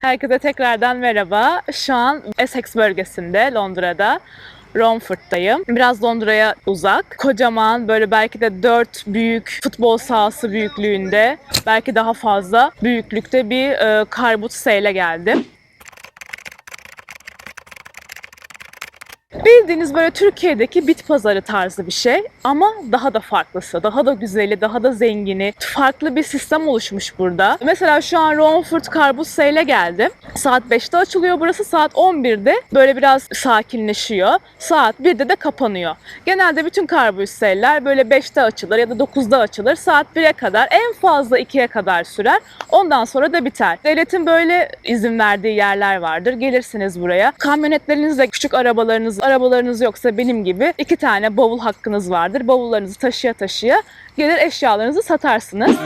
Herkese tekrardan merhaba. Şu an Essex bölgesinde, Londra'da. Romford'dayım. Biraz Londra'ya uzak. Kocaman, böyle belki de 4 büyük futbol sahası büyüklüğünde, belki daha fazla büyüklükte bir Car Sale'e geldim. Bildiğiniz böyle Türkiye'deki bit pazarı tarzı bir şey ama daha da farklısı, daha da güzeli, daha da zengini, farklı bir sistem oluşmuş burada. Mesela şu an Romford Karbuz Sale'e geldim. Saat 5'te açılıyor burası, saat 11'de böyle biraz sakinleşiyor. Saat 1'de de kapanıyor. Genelde bütün Karbuz Sale'ler böyle 5'te açılır ya da 9'da açılır. Saat 1'e kadar, en fazla 2'ye kadar sürer. Ondan sonra da biter. Devletin böyle izin verdiği yerler vardır. Gelirsiniz buraya. Kamyonetlerinizle, küçük arabalarınız yoksa benim gibi 2 tane bavul hakkınız vardır. Bavullarınızı taşıya taşıya gelir eşyalarınızı satarsınız.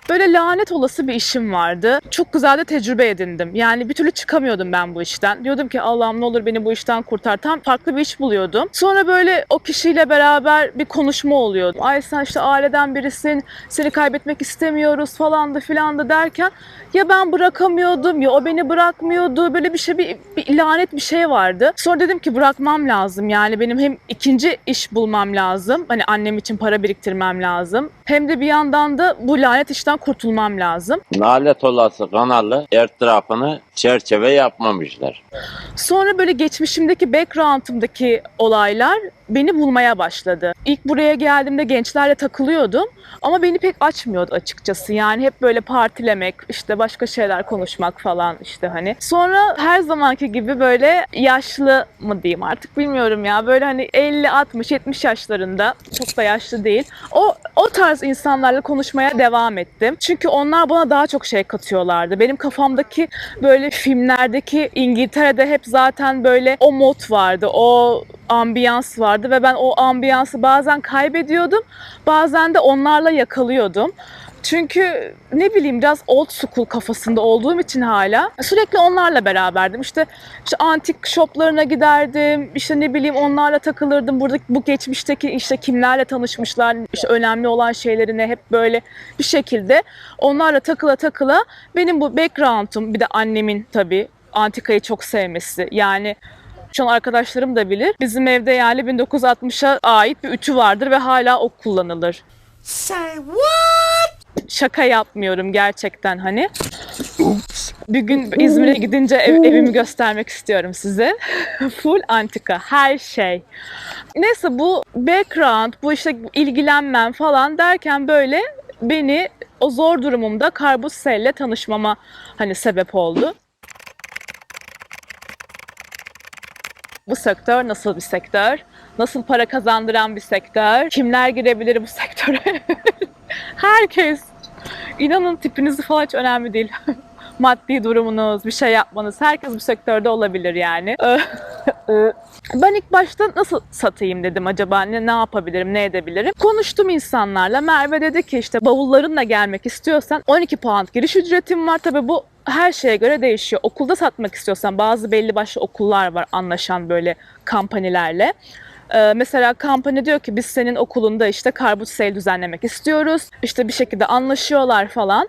Böyle lanet olası bir işim vardı. Çok güzel de tecrübe edindim. Yani bir türlü çıkamıyordum ben bu işten. Diyordum ki Allah'ım ne olur beni bu işten kurtar. Tam farklı bir iş buluyordum. Sonra böyle o kişiyle beraber bir konuşma oluyordu. Ay sen işte aileden birisin, seni kaybetmek istemiyoruz falan da filan da derken ya ben bırakamıyordum ya o beni bırakmıyordu. Böyle bir şey, bir lanet bir şey vardı. Sonra dedim ki bırakmam lazım. Yani benim hem ikinci iş bulmam lazım. Hani annem için para biriktirmem lazım. Hem de bir yandan da bu lanet işten kurtulmam lazım. Nalet olası kanalı etrafını çerçeve yapmamışlar. Sonra böyle geçmişimdeki, background'ımdaki olaylar beni bulmaya başladı. İlk buraya geldiğimde gençlerle takılıyordum ama beni pek açmıyordu açıkçası. Yani hep böyle partilemek, işte başka şeyler konuşmak falan işte hani. Sonra her zamanki gibi böyle yaşlı mı diyeyim artık bilmiyorum ya. Böyle hani 50, 60, 70 yaşlarında, çok da yaşlı değil. O tarz insanlarla konuşmaya devam ettim. Çünkü onlar bana daha çok şey katıyorlardı. Benim kafamdaki böyle filmlerdeki İngiltere'de hep zaten böyle o mod vardı, o ambiyans vardı ve ben o ambiyansı bazen kaybediyordum, bazen de onlarla yakalıyordum. Çünkü ne bileyim biraz old school kafasında olduğum için hala sürekli onlarla beraberdim. İşte antik shoplarına giderdim. İşte ne bileyim onlarla takılırdım. Burada bu geçmişteki işte kimlerle tanışmışlar, işte önemli olan şeylerine hep böyle bir şekilde onlarla takıla takıla benim bu background'um, bir de annemin tabii antikayı çok sevmesi. Yani şu an arkadaşlarım da bilir. Bizim evde yani 1960'a ait bir ütü vardır ve hala o kullanılır. Say what? Şaka yapmıyorum gerçekten hani. Bir gün İzmir'e gidince evimi göstermek istiyorum size. Full antika, her şey. Neyse bu background, bu işte ilgilenmem falan derken böyle beni o zor durumumda Karbuz Sel'le tanışmama hani sebep oldu. Bu sektör nasıl bir sektör? Nasıl para kazandıran bir sektör? Kimler girebilir bu sektöre? Herkes. İnanın tipinizi falan hiç önemli değil. Maddi durumunuz, bir şey yapmanız, herkes bu sektörde olabilir yani. Ben ilk başta nasıl satayım dedim acaba, ne yapabilirim, ne edebilirim? Konuştum insanlarla. Merve dedi ki işte bavullarınla gelmek istiyorsan 12 pound giriş ücretim var. Tabii bu her şeye göre değişiyor. Okulda satmak istiyorsan bazı belli başlı okullar var anlaşan böyle kampanilerle. Mesela kampanya diyor ki biz senin okulunda işte Karbuz Sale düzenlemek istiyoruz. İşte bir şekilde anlaşıyorlar falan.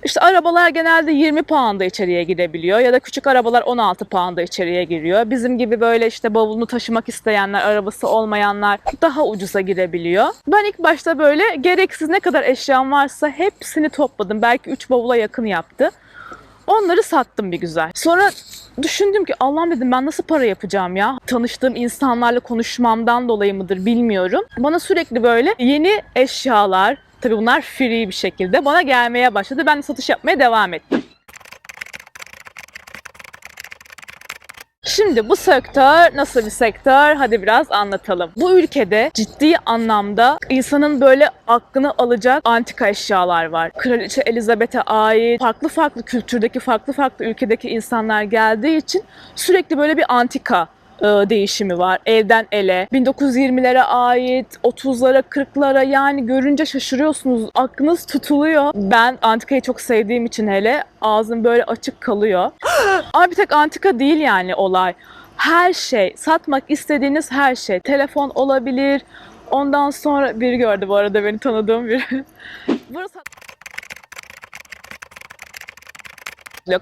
İşte arabalar genelde 20 pound'a içeriye girebiliyor ya da küçük arabalar 16 pound'a içeriye giriyor. Bizim gibi böyle işte bavulunu taşımak isteyenler, arabası olmayanlar daha ucuza girebiliyor. Ben ilk başta böyle gereksiz ne kadar eşyam varsa hepsini topladım. Belki 3 bavula yakın yaptı. Onları sattım bir güzel. Sonra düşündüm ki Allah'ım dedim ben nasıl para yapacağım ya? Tanıştığım insanlarla konuşmamdan dolayı mıdır bilmiyorum. Bana sürekli böyle yeni eşyalar, tabii bunlar free bir şekilde bana gelmeye başladı. Ben de satış yapmaya devam ettim. Şimdi bu sektör nasıl bir sektör? Hadi biraz anlatalım. Bu ülkede ciddi anlamda insanın böyle aklını alacak antika eşyalar var. Kraliçe Elizabeth'e ait farklı farklı kültürdeki, farklı farklı ülkedeki insanlar geldiği için sürekli böyle bir antika değişimi var. Evden ele. 1920'lere ait, 30'lara, 40'lara, yani görünce şaşırıyorsunuz. Aklınız tutuluyor. Ben antikayı çok sevdiğim için hele ağzım böyle açık kalıyor. Ama bir tek antika değil yani olay. Her şey, satmak istediğiniz her şey. Telefon olabilir. Ondan sonra biri gördü bu arada, beni tanıdığım biri. Burası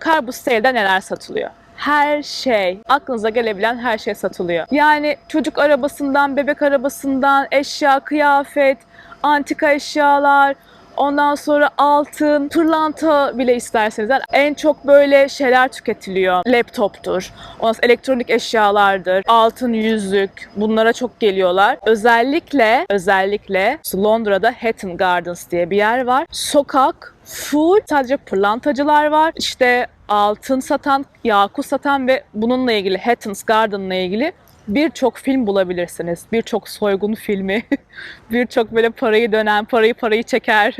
Karbus Sale'de neler satılıyor? Her şey, aklınıza gelebilen her şey satılıyor. Yani çocuk arabasından, bebek arabasından, eşya, kıyafet, antika eşyalar, ondan sonra altın, pırlanta bile isterseniz. Yani en çok böyle şeyler tüketiliyor. Laptoptur, ondan sonra elektronik eşyalardır, altın yüzük, bunlara çok geliyorlar. Özellikle Londra'da Hatton Gardens diye bir yer var. Sokak full sadece pırlantacılar var. İşte altın satan, yakut satan ve bununla ilgili, Hatton's Garden'la ilgili birçok film bulabilirsiniz. Birçok soygun filmi, birçok böyle parayı dönen, parayı çeker.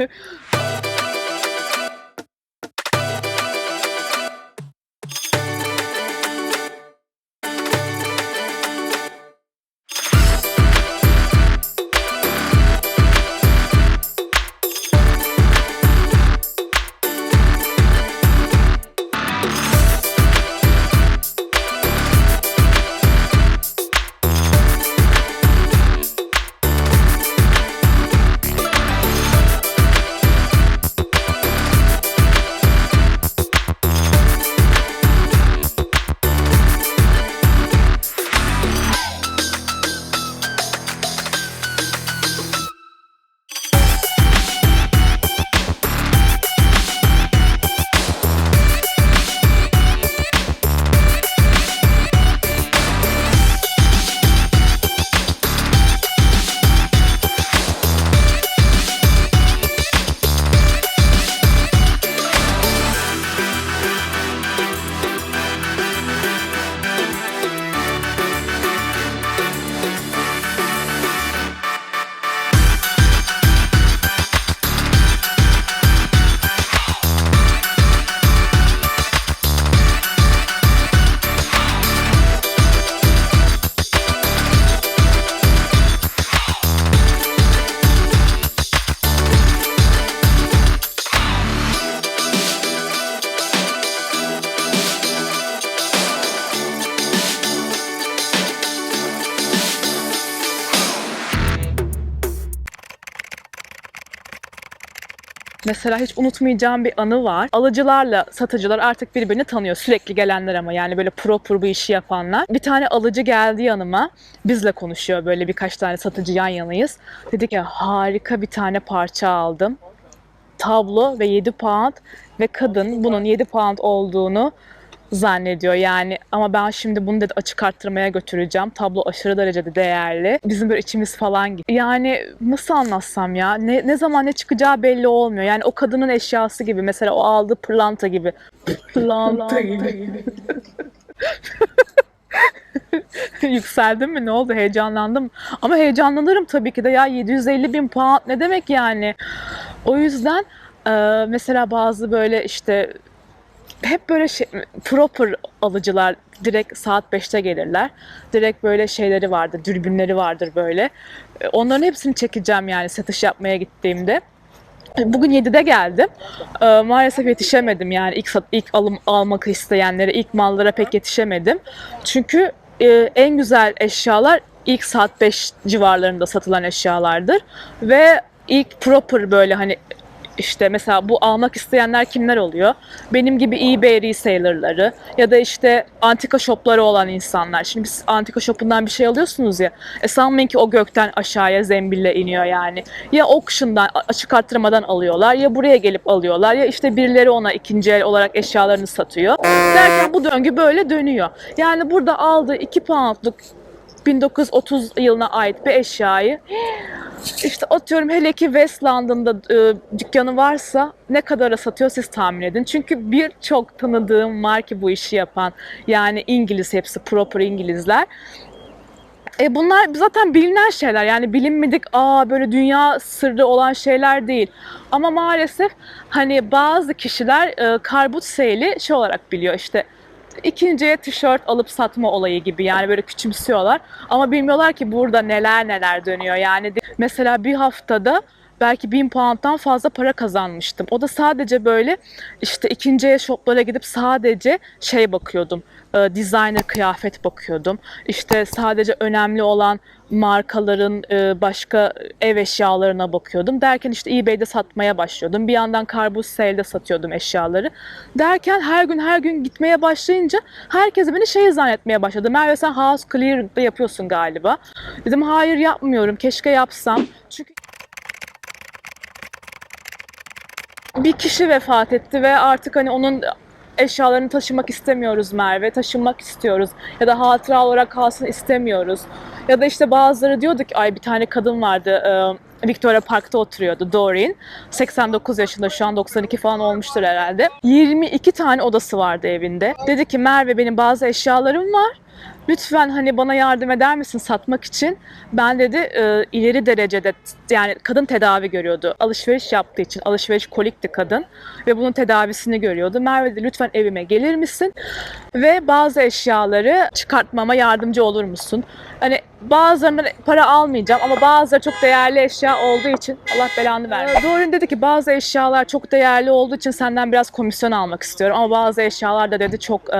Mesela hiç unutmayacağım bir anı var. Alıcılarla satıcılar artık birbirini tanıyor. Sürekli gelenler ama, yani böyle proper bu işi yapanlar. Bir tane alıcı geldi yanıma. Bizle konuşuyor, böyle birkaç tane satıcı yan yanayız. Dedi ki harika bir tane parça aldım. Tablo ve 7 pound ve kadın bunun 7 pound olduğunu zannediyor yani, ama ben şimdi bunu dedi açık arttırmaya götüreceğim. Tablo aşırı derecede değerli. Bizim böyle içimiz falan gitti. Yani nasıl anlatsam ya, ne zaman ne çıkacağı belli olmuyor. Yani o kadının eşyası gibi, mesela o aldığı pırlanta gibi. Pırlanta gibi. Yükseldim mi? Ne oldu? Heyecanlandım mı? Ama heyecanlanırım tabii ki de ya, 750 bin pound ne demek yani? O yüzden mesela bazı böyle işte hep böyle proper alıcılar direkt saat 5'te gelirler. Direkt böyle şeyleri vardır, dürbünleri vardır böyle. Onların hepsini çekeceğim yani satış yapmaya gittiğimde. Bugün 7'de geldim. Maalesef yetişemedim yani ilk almak isteyenlere, ilk mallara pek yetişemedim. Çünkü en güzel eşyalar ilk saat 5 civarlarında satılan eşyalardır. Ve ilk proper böyle hani işte mesela bu almak isteyenler kimler oluyor? Benim gibi eBay reseller'ları ya da işte antika shop'ları olan insanlar. Şimdi siz antika shop'undan bir şey alıyorsunuz ya. Sanmayın ki o gökten aşağıya zembille iniyor yani. Ya auction'dan, açık arttırmadan alıyorlar, ya buraya gelip alıyorlar, ya işte birileri ona ikinci el olarak eşyalarını satıyor. Derken bu döngü böyle dönüyor. Yani burada aldığı 2 poundluk 1930 yılına ait bir eşyayı işte atıyorum, hele ki West London'da dükkanı varsa ne kadara satıyor siz tahmin edin. Çünkü birçok tanıdığım marka bu işi yapan, yani İngiliz, hepsi proper İngilizler. Bunlar zaten bilinen şeyler, yani bilinmedik böyle dünya sırrı olan şeyler değil. Ama maalesef hani bazı kişiler Karbut Sale'i şey olarak biliyor, işte ikinciye tişört alıp satma olayı gibi, yani böyle küçümsüyorlar. Ama bilmiyorlar ki burada neler neler dönüyor. Yani mesela bir haftada belki 1000 pound'dan fazla para kazanmıştım. O da sadece böyle işte ikinci el shoplara gidip sadece şey bakıyordum. Designer kıyafet bakıyordum. İşte sadece önemli olan markaların başka ev eşyalarına bakıyordum. Derken işte eBay'de satmaya başlıyordum. Bir yandan Carbus Sale'de satıyordum eşyaları. Derken her gün gitmeye başlayınca herkes beni şey zannetmeye başladı. Merve, sen house clearing'de yapıyorsun galiba. Dedim hayır, yapmıyorum. Keşke yapsam. Çünkü bir kişi vefat etti ve artık hani onun eşyalarını taşımak istemiyoruz Merve. Taşınmak istiyoruz. Ya da hatıra olarak kalsın istemiyoruz. Ya da işte bazıları diyordu ki, ay bir tane kadın vardı, Victoria Park'ta oturuyordu, Doreen. 89 yaşında, şu an 92 falan olmuştur herhalde. 22 tane odası vardı evinde. Dedi ki, Merve, benim bazı eşyalarım var. Lütfen hani bana yardım eder misin satmak için? Ben dedi ileri derecede, yani kadın tedavi görüyordu. Alışveriş yaptığı için, alışveriş kolikti kadın ve bunun tedavisini görüyordu. Merve dedi, lütfen evime gelir misin? Ve bazı eşyaları çıkartmama yardımcı olur musun? Hani bazılarından para almayacağım ama bazıları çok değerli eşya olduğu için, Allah belanı versin. Doreen dedi ki, bazı eşyalar çok değerli olduğu için senden biraz komisyon almak istiyorum ama bazı eşyalar da dedi çok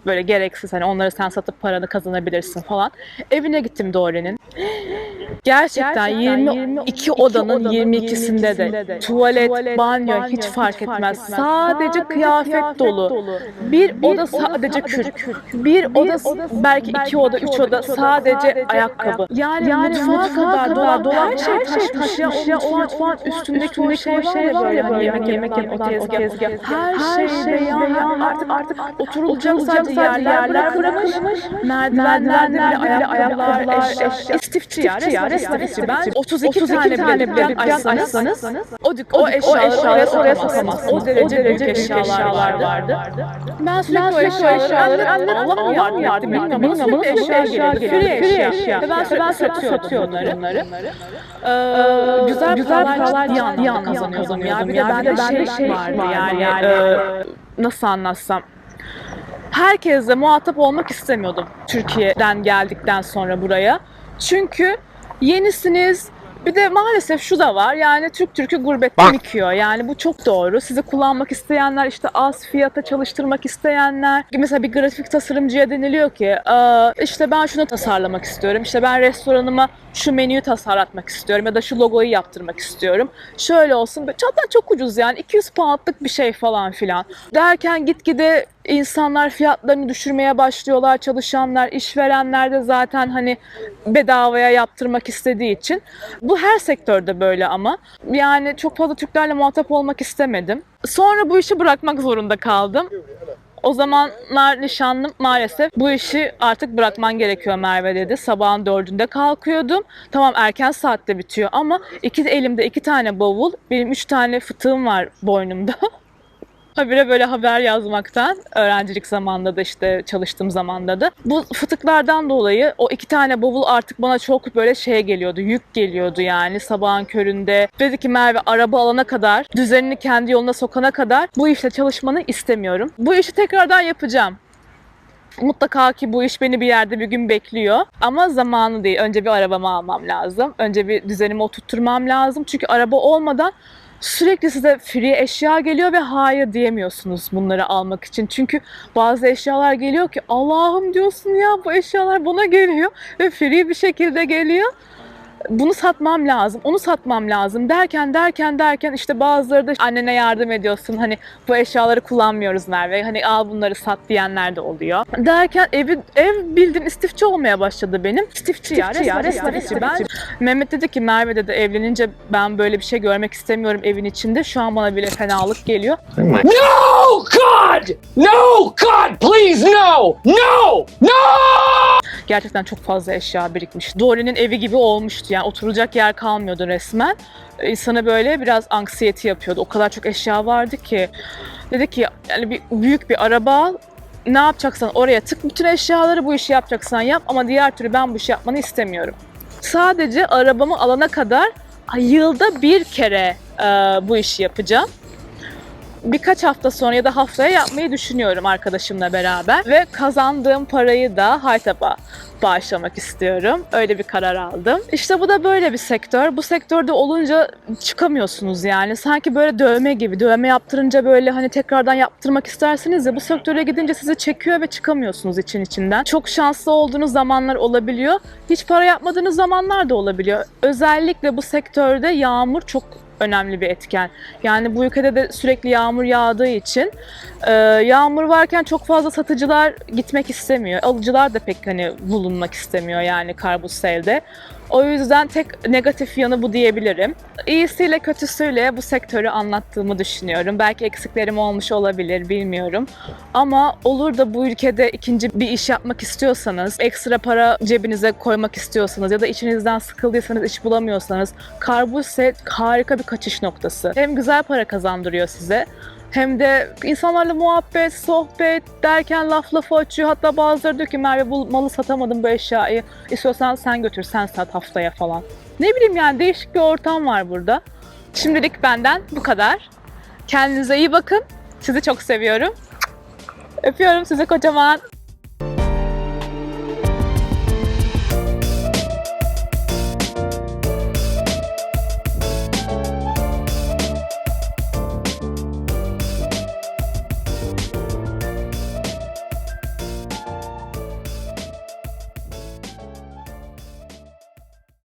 böyle gereksiz, hani onları sen satıp paranı kazanabilirsin falan. Evine gittim Doreen'in. Gerçekten 22 odanın 22'sinde de tuvalet, banyo hiç fark etmez. Sadece kıyafet dolu. Bir oda sadece kürk. Bir oda belki 2 oda, 3 oda sadece ayakkabı. Yani mutfağa kadar dolap, her şey taşmış ya. O mutfağın üstündeki o şey var ya, böyle yemek o tezgah. Her şeyde ya artık oturulacak sadece yerler bırakılmış. Merdivenlerde bile ayakkabılar, istifçi ya, restifçi. Ben 32 tane bile açsanız o eşyaları oraya sokamaz. O derece büyük eşyalar vardı. Ben sürekli o eşyaları Allah mı yardım bilmiyorum. Bana sürekli eşya geliyordu. Free eşya. Ve ben satıyordum bunları. Güzel paralar ciddi anlamda kazanıyordum. Ya bir de şey vardı yani, nasıl anlatsam. Herkesle muhatap olmak istemiyordum Türkiye'den geldikten sonra buraya. Çünkü yenisiniz. Bir de maalesef şu da var, yani Türk'ü gurbetten yıkıyor. Yani bu çok doğru. Sizi kullanmak isteyenler, işte az fiyata çalıştırmak isteyenler. Mesela bir grafik tasarımcıya deniliyor ki, işte ben şunu tasarlamak istiyorum. İşte ben restoranıma şu menüyü tasarlatmak istiyorum ya da şu logoyu yaptırmak istiyorum. Şöyle olsun. Zaten çok ucuz yani. 200 poundlık bir şey falan filan. Derken gitgide insanlar fiyatlarını düşürmeye başlıyorlar. Çalışanlar, işverenler de zaten hani bedavaya yaptırmak istediği için. Bu her sektörde böyle ama. Yani çok fazla Türklerle muhatap olmak istemedim. Sonra bu işi bırakmak zorunda kaldım. O zamanlar nişanlım maalesef bu işi artık bırakman gerekiyor Merve dedi. Sabahın 4'ünde kalkıyordum. Tamam, erken saatte bitiyor ama elimde 2 tane bavul, benim 3 tane fıtığım var boynumda. Habire böyle haber yazmaktan, öğrencilik zamanında da işte çalıştığım zamanda da. Bu fıtıklardan dolayı o 2 tane bavul artık bana çok böyle şey geliyordu, yük geliyordu yani sabahın köründe. Dedi ki, Merve, araba alana kadar, düzenini kendi yoluna sokana kadar bu işte çalışmanı istemiyorum. Bu işi tekrardan yapacağım. Mutlaka ki bu iş beni bir yerde bir gün bekliyor. Ama zamanı değil. Önce bir arabamı almam lazım. Önce bir düzenimi oturtturmam lazım. Çünkü araba olmadan sürekli size free eşya geliyor ve hayır diyemiyorsunuz bunları almak için. Çünkü bazı eşyalar geliyor ki, Allah'ım diyorsun ya, bu eşyalar bana geliyor ve free bir şekilde geliyor. Bunu satmam lazım, onu satmam lazım derken işte bazıları da annene yardım ediyorsun. Hani bu eşyaları kullanmıyoruz Merve, hani al bunları sat diyenler de oluyor. Derken ev bildiğin istifçi olmaya başladı benim. İstifçi ya, restifçi. Mehmet dedi ki, Merve dedi, evlenince ben böyle bir şey görmek istemiyorum evin içinde. Şu an bana bile fenalık geliyor. No, God! No, God, please, no! No! No! Gerçekten çok fazla eşya birikmiş. Doreen'in evi gibi olmuştu. Yani oturacak yer kalmıyordu resmen. İnsana böyle biraz anksiyete yapıyordu. O kadar çok eşya vardı ki. Dedi ki, yani büyük bir araba al. Ne yapacaksan oraya tık bütün eşyaları, bu işi yapacaksan yap ama diğer türlü ben bu işi yapmanı istemiyorum. Sadece arabamı alana kadar yılda bir kere bu işi yapacağım. birkaç hafta sonra ya da haftaya yapmayı düşünüyorum arkadaşımla beraber. Ve kazandığım parayı da Haytap'a bağışlamak istiyorum. Öyle bir karar aldım. İşte bu da böyle bir sektör. Bu sektörde olunca çıkamıyorsunuz yani. Sanki böyle dövme gibi. Dövme yaptırınca böyle hani tekrardan yaptırmak istersiniz ya. Bu sektöre gidince sizi çekiyor ve çıkamıyorsunuz içinden. Çok şanslı olduğunuz zamanlar olabiliyor. Hiç para yapmadığınız zamanlar da olabiliyor. Özellikle bu sektörde yağmur çok önemli bir etken. Yani bu ülkede de sürekli yağmur yağdığı için yağmur varken çok fazla satıcılar gitmek istemiyor. Alıcılar da pek hani bulunmak istemiyor yani karpuz sale'de. O yüzden tek negatif yanı bu diyebilirim. İyisiyle kötüsüyle bu sektörü anlattığımı düşünüyorum. Belki eksiklerim olmuş olabilir, bilmiyorum. Ama olur da bu ülkede ikinci bir iş yapmak istiyorsanız, ekstra para cebinize koymak istiyorsanız ya da içinizden sıkıldıysanız, iş bulamıyorsanız karpuz sale harika bir kaçış noktası. Hem güzel para kazandırıyor size, hem de insanlarla muhabbet, sohbet derken laf lafı açıyor. Hatta bazıları diyor ki Merve bu malı satamadım, bu eşyayı. İstiyorsan sen götür, sen sat haftaya falan. Ne bileyim yani değişik bir ortam var burada. Şimdilik benden bu kadar. Kendinize iyi bakın. Sizi çok seviyorum. Öpüyorum sizi kocaman.